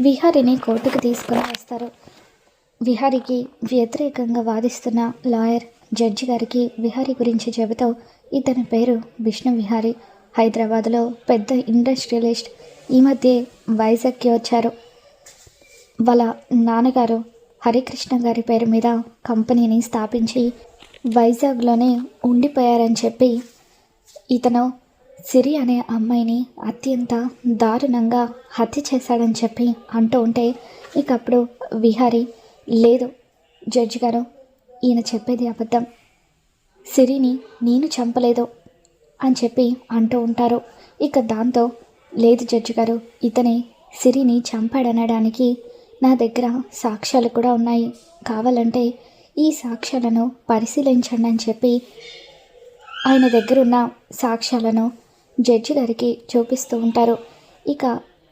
విహారిని కోర్టుకు తీసుకుని వస్తారు. విహారికి వ్యతిరేకంగా వాదిస్తున్న లాయర్ జడ్జి గారికి విహారి గురించి చెబుతూ, ఇతని పేరు విష్ణు విహారి, హైదరాబాద్లో పెద్ద ఇండస్ట్రియలిస్ట్, ఈ మధ్య వైజాగ్కి వచ్చారు. వాళ్ళ నాన్నగారు హరికృష్ణ గారి పేరు మీద కంపెనీని స్థాపించి వైజాగ్లోనే ఉండిపోయారని చెప్పి ఇతను సిరి అనే అమ్మాయిని అత్యంత దారుణంగా హత్య చేశాడని చెప్పి అంటూ ఉంటే, ఇకప్పుడు విహారి, లేదు జడ్జి గారు, ఈయన చెప్పేది అబద్ధం, సిరిని నేను చంపలేదు అని చెప్పి అంటూ ఉంటారు. ఇక దాంతో, లేదు జడ్జి గారు, ఇతనే సిరిని చంపాడనడానికి నా దగ్గర సాక్ష్యాలు కూడా ఉన్నాయి, కావాలంటే ఈ సాక్ష్యాలను పరిశీలించండి అని చెప్పి ఆయన దగ్గరున్న సాక్ష్యాలను జడ్జి గారికి చూపిస్తూ ఉంటారు. ఇక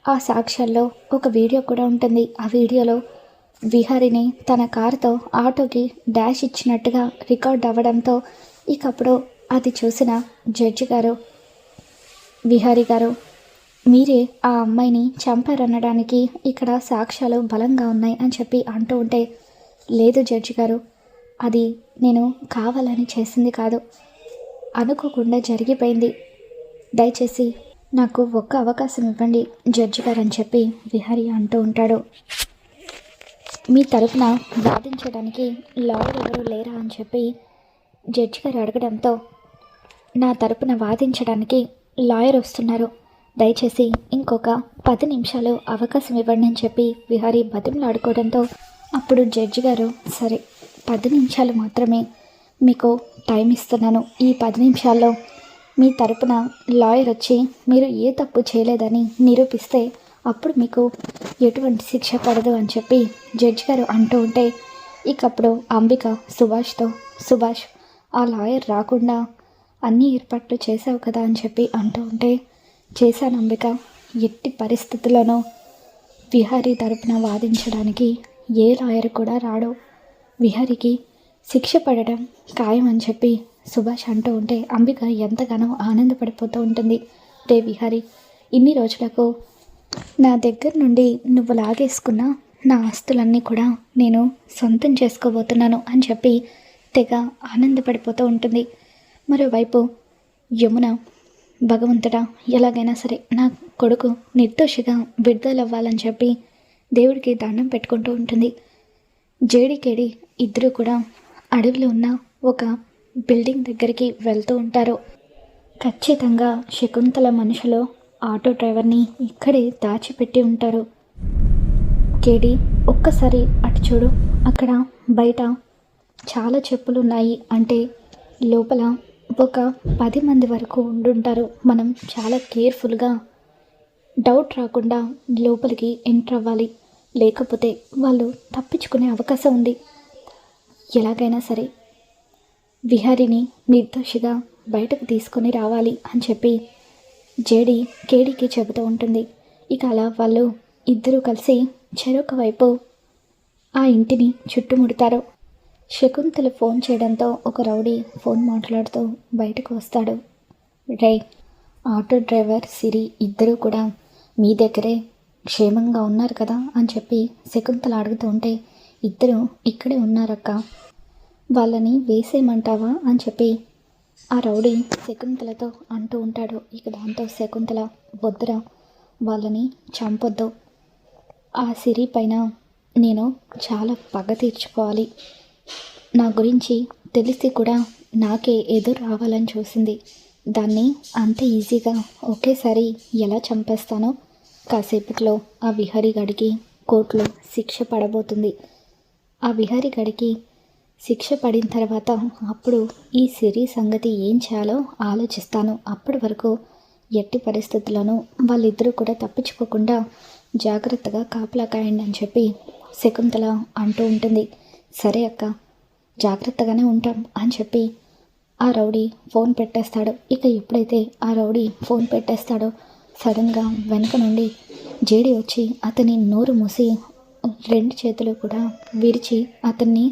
ఆ సాక్ష్యాల్లో ఒక వీడియో కూడా ఉంటుంది. ఆ వీడియోలో విహారిని తన కారుతో ఆటోకి డాష్ ఇచ్చినట్టుగా రికార్డ్ అవ్వడంతో ఇకప్పుడు అది చూసిన జడ్జి గారు, విహారి గారు, మీరే ఆ అమ్మాయిని చంపారనడానికి ఇక్కడ సాక్ష్యాలు బలంగా ఉన్నాయి అని చెప్పి అంటూ ఉంటే, లేదు జడ్జి గారు, అది నేను కావాలని చేసింది కాదు, అనుకోకుండా జరిగిపోయింది, దయచేసి నాకు ఒక్క అవకాశం ఇవ్వండి జడ్జి గారు అని చెప్పి విహారి అంటూ ఉంటాడు. మీ తరఫున వాదించడానికి లాయర్ ఎవరు లేరా అని చెప్పి జడ్జి గారు అడగడంతో, నా తరపున వాదించడానికి లాయర్ వస్తున్నారు, దయచేసి ఇంకొక 10 నిమిషాలు అవకాశం ఇవ్వండి అని చెప్పి విహారీ బతిమలాడుకోవడంతో అప్పుడు జడ్జి గారు, సరే 10 నిమిషాలు మాత్రమే మీకు టైం ఇస్తున్నాను, ఈ 10 నిమిషాల్లో మీ తరపున లాయర్ వచ్చి మీరు ఏ తప్పు చేయలేదని నిరూపిస్తే అప్పుడు మీకు ఎటువంటి శిక్ష పడదు అని చెప్పి జడ్జి గారు అంటూ ఉంటే, ఇకప్పుడు అంబిక సుభాష్తో, సుభాష్, ఆ లాయర్ రాకుండా అన్ని ఏర్పాట్లు చేసావు కదా అని చెప్పి అంటూ ఉంటే, చేశాను అంబిక, ఎట్టి పరిస్థితుల్లోనూ విహారీ తరపున వాదించడానికి ఏ లాయర్ కూడా రాడు, విహారీకి శిక్ష పడడం ఖాయం అని చెప్పి సుభాష్ అంటూ ఉంటే అంబిక ఎంతగానో ఆనందపడిపోతూ ఉంటుంది. రే విహారీ, ఇన్ని రోజులకు నా దగ్గర నుండి నువ్వు లాగేసుకున్న నా ఆస్తులన్నీ కూడా నేను సొంతం చేసుకోబోతున్నాను అని చెప్పి తెగ ఆనందపడిపోతూ ఉంటుంది. మరోవైపు యమున, భగవంతుడా, ఎలాగైనా సరే నా కొడుకు నిర్దోషిగా విడుదలవ్వాలని చెప్పి దేవుడికి దండం పెట్టుకుంటూ ఉంటుంది. జేడికేడి ఇద్దరు కూడా అడవిలో ఉన్న ఒక బిల్డింగ్ దగ్గరికి వెళ్తూ ఉంటారు. ఖచ్చితంగా శకుంతల మనుషులో ఆటో డ్రైవర్ని ఇక్కడే దాచిపెట్టి ఉంటారు. కేడి, ఒక్కసారి అటు చూడు, అక్కడ బయట చాలా చెప్పులు ఉన్నాయి, అంటే లోపల ఒక 10 మంది వరకు ఉండుంటారు, మనం చాలా కేర్ఫుల్గా డౌట్ రాకుండా లోపలికి ఎంటర్ అవ్వాలి, లేకపోతే వాళ్ళు తప్పించుకునే అవకాశం ఉంది, ఎలాగైనా సరే విహారిని నిర్దోషిగా బయటకు తీసుకొని రావాలి అని చెప్పి జేడి కేడీకి చెబుతూ ఉంటుంది. ఇక అలా వాళ్ళు ఇద్దరూ కలిసి చెరొక వైపు ఆ ఇంటిని చుట్టుముడతారు. శకుంతల ఫోన్ చేయడంతో ఒక రౌడీ ఫోన్ మాట్లాడుతూ బయటకు వస్తాడు. రై, ఆటో డ్రైవర్ సిరి ఇద్దరూ కూడా మీ దగ్గరే క్షేమంగా ఉన్నారు కదా అని చెప్పి శకుంతల అడుగుతూ ఉంటే, ఇద్దరు ఇక్కడే ఉన్నారక్క, వాళ్ళని వేసేయమంటావా అని చెప్పి ఆ రౌడీ శకుంతలతో అంటూ ఉంటాడు. ఇక దాంతో శకుంతల, వద్దురా, వాళ్ళని చంపొద్దు, ఆ సిరి పైన నేను చాలా పగ తీర్చుకోవాలి, నా గురించి తెలిసి కూడా నాకే ఎదురు రావాలని చూసింది, దాన్ని అంత ఈజీగా ఒకేసారి ఎలా చంపేస్తానో కాసేపట్లో ఆ విహారీ గడికి కోర్టులో శిక్ష పడబోతుంది. ఆ విహారీ గడికి శిక్ష పడిన తర్వాత అప్పుడు ఈ సిరి సంగతి ఏం చేయాలో ఆలోచిస్తాను, అప్పటి వరకు ఎట్టి పరిస్థితుల్లోనూ వాళ్ళిద్దరూ కూడా తప్పించుకోకుండా జాగ్రత్తగా కాపలా కాయండి అని చెప్పి శకుంతల అంటూ ఉంటుంది. సరే అక్క, జాగ్రత్తగానే ఉంటాం అని చెప్పి ఆ రౌడీ ఫోన్ పెట్టేస్తాడు. ఇక ఎప్పుడైతే ఆ రౌడీ ఫోన్ పెట్టేస్తాడో సడన్గా వెనక నుండి జేడి వచ్చి అతని నోరు మూసి 2 చేతులు కూడా విరిచి అతన్ని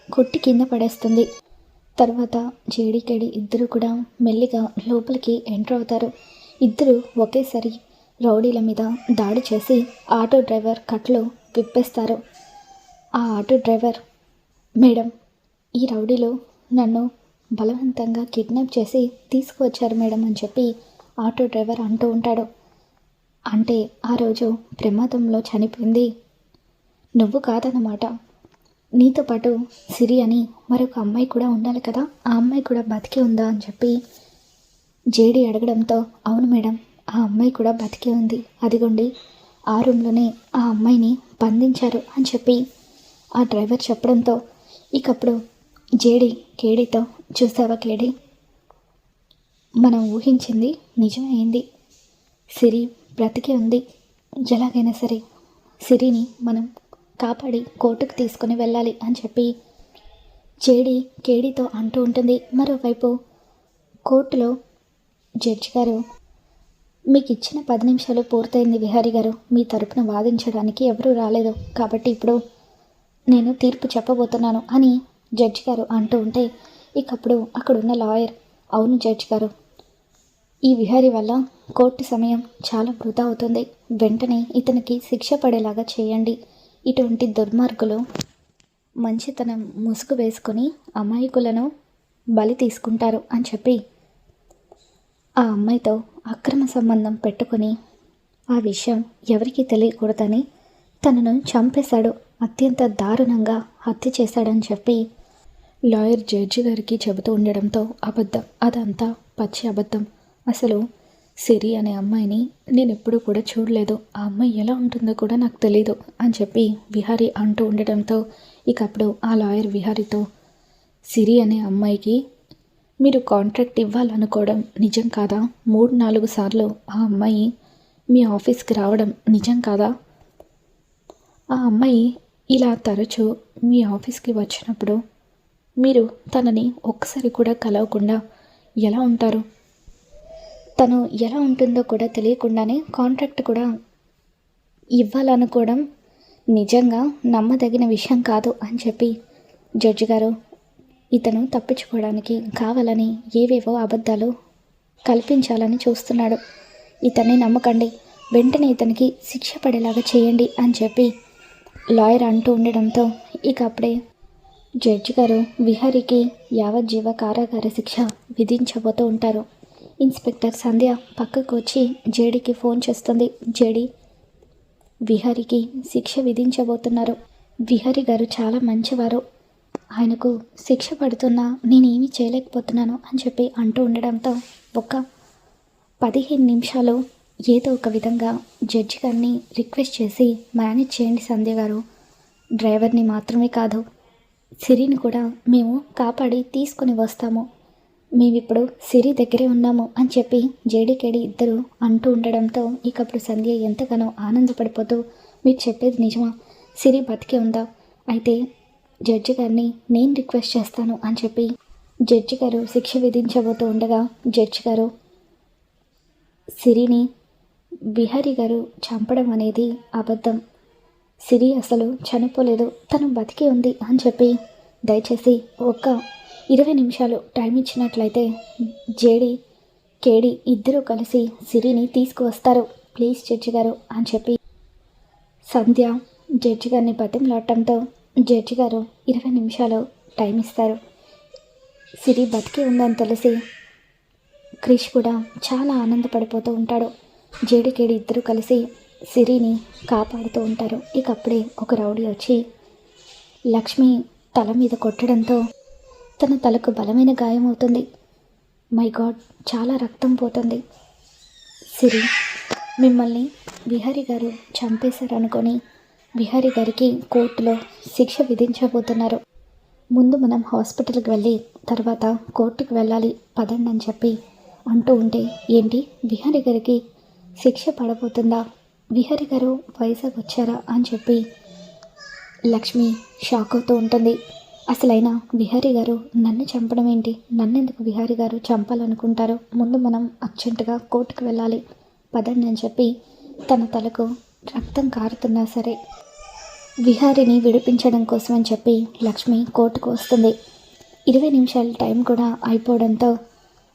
కొట్టి కింద పడేస్తుంది. తర్వాత జేడి కేడి ఇద్దరు కూడా మెల్లిగా లోపలికి ఎంటర్ అవుతారు. ఇద్దరు ఒకేసారి రౌడీల మీద దాడి చేసి ఆటో డ్రైవర్ కట్లు విప్పేస్తారు. ఆ ఆటో డ్రైవర్, మేడం, ఈ రౌడీలు నన్ను బలవంతంగా కిడ్నాప్ చేసి తీసుకువచ్చారు మేడం అని చెప్పి ఆటో డ్రైవర్ అంటూ ఉంటాడు. అంటే ఆ రోజు ప్రమాదంలో చనిపోయింది నువ్వు కాదన్నమాట. నీతో పాటు సిరి అని మరొక అమ్మాయి కూడా ఉండాలి కదా, ఆ అమ్మాయి కూడా బతికి ఉందా అని చెప్పి జేడి అడగడంతో, అవును మేడం, ఆ అమ్మాయి కూడా బతికే ఉంది, అదిగోండి ఆ రూమ్లోనే ఆ అమ్మాయిని బంధించారు అని చెప్పి ఆ డ్రైవర్ చెప్పడంతో ఇకప్పుడు జేడి కేడీతో, చూసావా కేడీ, మనం ఊహించింది నిజమైంది, సిరి బ్రతికే ఉంది, ఎలాగైనా సరే సిరిని మనం కాపాడి కోర్టుకు తీసుకుని వెళ్ళాలి అని చెప్పి జేడి కేడీతో అంటూ ఉంటుంది. మరోవైపు కోర్టులో జడ్జి గారు, మీకు ఇచ్చిన 10 నిమిషాలు పూర్తయింది విహారీ గారు, మీ తరపున వాదించడానికి ఎవరూ రాలేదు, కాబట్టి ఇప్పుడు నేను తీర్పు చెప్పబోతున్నాను అని జడ్జి గారు అంటూ ఉంటే ఇకప్పుడు అక్కడున్న లాయర్, అవును జడ్జి గారు, ఈ విహారీ వల్ల కోర్టు సమయం చాలా వృధా అవుతుంది, వెంటనే ఇతనికి శిక్ష పడేలాగా చేయండి, ఇటువంటి దుర్మార్గులు మంచితనం ముసుగు వేసుకొని అమాయకులను బలి తీసుకుంటారు అని చెప్పి ఆ అమ్మాయితో అక్రమ సంబంధం పెట్టుకొని ఆ విషయం ఎవరికీ తెలియకూడదని తనను చంపేశాడు, అత్యంత దారుణంగా హత్య చేశాడని చెప్పి లాయర్ జడ్జి గారికి చెబుతూ ఉండడంతో, అబద్ధం, అదంతా పచ్చి అబద్ధం, అసలు సిరి అనే అమ్మాయిని నేను ఎప్పుడూ కూడా చూడలేదు, ఆ అమ్మాయి ఎలా ఉంటుందో కూడా నాకు తెలీదు అని చెప్పి విహారీ అంటూ ఉండడంతో ఇకప్పుడు ఆ లాయర్ విహారీతో, సిరి అనే అమ్మాయికి మీరు కాంట్రాక్ట్ ఇవ్వాలనుకోవడం నిజం కాదా, 3-4 సార్లు ఆ అమ్మాయి మీ ఆఫీస్కి రావడం నిజం కాదా, ఆ అమ్మాయి ఇలా తరచూ మీ ఆఫీస్కి వచ్చినప్పుడు మీరు తనని ఒక్కసారి కూడా కలవకుండా ఎలా ఉంటారు, తను ఎలా ఉంటుందో కూడా తెలియకుండానే కాంట్రాక్ట్ కూడా ఇవ్వాలనుకోవడం నిజంగా నమ్మదగిన విషయం కాదు అని చెప్పి జడ్జి గారు, ఇతను తప్పించుకోవడానికి కావాలని ఏవేవో అబద్ధాలు కల్పించాలని చూస్తున్నాడు, ఇతన్ని నమ్మకండి, వెంటనే ఇతనికి శిక్ష పడేలాగా చేయండి అని చెప్పి లాయర్ అంటూ ఉండడంతో ఇక అప్పుడే జడ్జి గారు విహారీకి యావజ్జీవ కారాగార శిక్ష విధించబోతూ ఉంటారు. ఇన్స్పెక్టర్ సంధ్య పక్కకు వచ్చి జేడీకి ఫోన్ చేస్తుంది. జేడీ, విహారీకి శిక్ష విధించబోతున్నారు, విహారీ గారు చాలా మంచివారు, ఆయనకు శిక్ష పడుతున్నా నేనేమీ చేయలేకపోతున్నాను అని చెప్పి అంటూ ఉండడంతో ఒక 15 నిమిషాలు ఏదో ఒక విధంగా జడ్జి గారిని రిక్వెస్ట్ చేసి మేనేజ్ చేయండి సంధ్య గారు, డ్రైవర్ని మాత్రమే కాదు సిరిని కూడా మేము కాపాడి తీసుకుని వస్తాము, మేమిప్పుడు సిరి దగ్గరే ఉన్నాము అని చెప్పి జేడీకేడి ఇద్దరు అంటూ ఉండడంతో ఇకప్పుడు సంధ్య ఎంతగానో ఆనందపడిపోతూ, మీరు చెప్పేది నిజమా, సిరి బతికే ఉందా, అయితే జడ్జి గారిని నేను రిక్వెస్ట్ చేస్తాను అని చెప్పి జడ్జి గారు శిక్ష విధించబోతూ ఉండగా జడ్జి గారు, సిరిని విహారీ గారు చంపడం అనేది అబద్ధం, సిరి అసలు చనిపోలేదు, తను బతికి ఉంది అని చెప్పి దయచేసి ఒక 20 నిమిషాలు టైం ఇచ్చినట్లయితే జేడీ కేడీ ఇద్దరూ కలిసి సిరిని తీసుకువస్తారు, ప్లీజ్ జడ్జి గారు అని చెప్పి సంధ్య జడ్జి గారిని బతిమలాడటంతో జడ్జి గారు 20 నిమిషాలు టైం ఇస్తారు. సిరి బతికి ఉందని తెలిసి క్రిష్ కూడా చాలా ఆనందపడిపోతూ ఉంటాడు. జేడీకేడి ఇద్దరు కలిసి సిరిని కాపాడుతూ ఉంటారు. ఇక అప్పుడే ఒక రౌడీ వచ్చి లక్ష్మి తల మీద కొట్టడంతో తన తలకు బలమైన గాయం అవుతుంది. మై గాడ్, చాలా రక్తం పోతుంది. సిరి, మిమ్మల్ని విహారీ గారు చంపేశారనుకొని విహారీ గారికి కోర్టులో శిక్ష విధించబోతున్నారు, ముందు మనం హాస్పిటల్కి వెళ్ళి తర్వాత కోర్టుకు వెళ్ళాలి పదండి అని చెప్పి అంటూ ఉంటే, ఏంటి విహారీ గారికి శిక్ష పడబోతుందా, విహారీ గారు వైజాగ్ వచ్చారా అని చెప్పి లక్ష్మి షాక్ అవుతూ ఉంటుంది. అసలైనా విహారీ గారు నన్ను చంపడం ఏంటి, నన్నెందుకు విహారీ గారు చంపాలనుకుంటారు, ముందు మనం అర్జెంటుగా కోర్టుకు వెళ్ళాలి పదండి అని చెప్పి తన తలకు రక్తం కారుతున్నా సరే విహారీని విడిపించడం కోసం అని చెప్పి లక్ష్మి కోర్టుకు వస్తుంది. 20 నిమిషాల టైం కూడా అయిపోవడంతో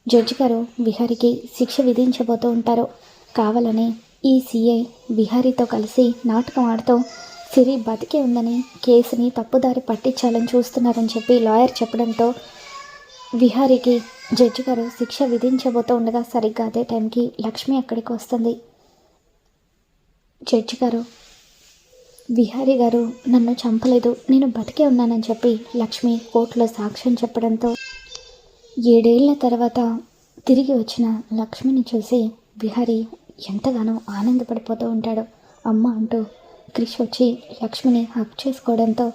జడ్జి గారు విహారీకి శిక్ష విధించబోతూ ఉంటారు. కావాలని ఈ సిఐ విహారీతో కలిసి నాటకం ఆడుతూ సిరి బతికే ఉందని కేసుని తప్పుదారి పట్టించాలని చూస్తున్నారని చెప్పి లాయర్ చెప్పడంతో విహారీకి జడ్జి గారు శిక్ష విధించబోతూ ఉండగా సరిగ్గా అదే టైంకి లక్ష్మి అక్కడికి వస్తుంది. జడ్జి గారు, విహారీ గారు నన్ను చంపలేదు, నేను బతికే ఉన్నానని చెప్పి లక్ష్మి కోర్టులో సాక్ష్యం చెప్పడంతో 7 ఏళ్ల తర్వాత తిరిగి వచ్చిన లక్ష్మిని చూసి విహారీ ఎంతగానో ఆనందపడిపోతూ ఉంటాడు. అమ్మ అంటూ క్రిష్ వచ్చి లక్ష్మిని హక్ చేసుకోవడంతో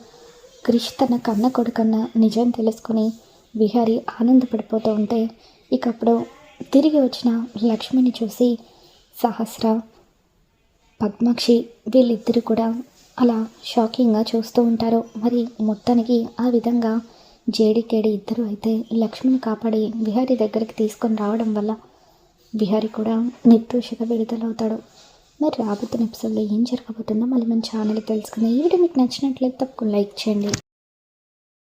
క్రిష్ తన కన్న కొడుకన్న నిజం తెలుసుకుని విహారీ ఆనందపడిపోతూ ఉంటే ఇకప్పుడు తిరిగి వచ్చిన లక్ష్మిని చూసి సహస్ర, పద్మాక్షి వీళ్ళిద్దరూ కూడా అలా షాకింగ్గా చూస్తూ ఉంటారు. మరి మొత్తానికి ఆ విధంగా జేడీకేడి ఇద్దరు అయితే లక్ష్మిని కాపాడి విహారీ దగ్గరికి తీసుకొని రావడం వల్ల విహారీ కూడా నిర్దోషిగా విడుదలవుతాడు. మరి రాబోతున్న ఎపిసోడ్లో ఏం జరగబోతుందో మళ్ళీ మన ఛానల్కి తెలుసుకుందాం. ఈ వీడియో మీకు నచ్చినట్లయితే తప్పకుండా లైక్ చేయండి.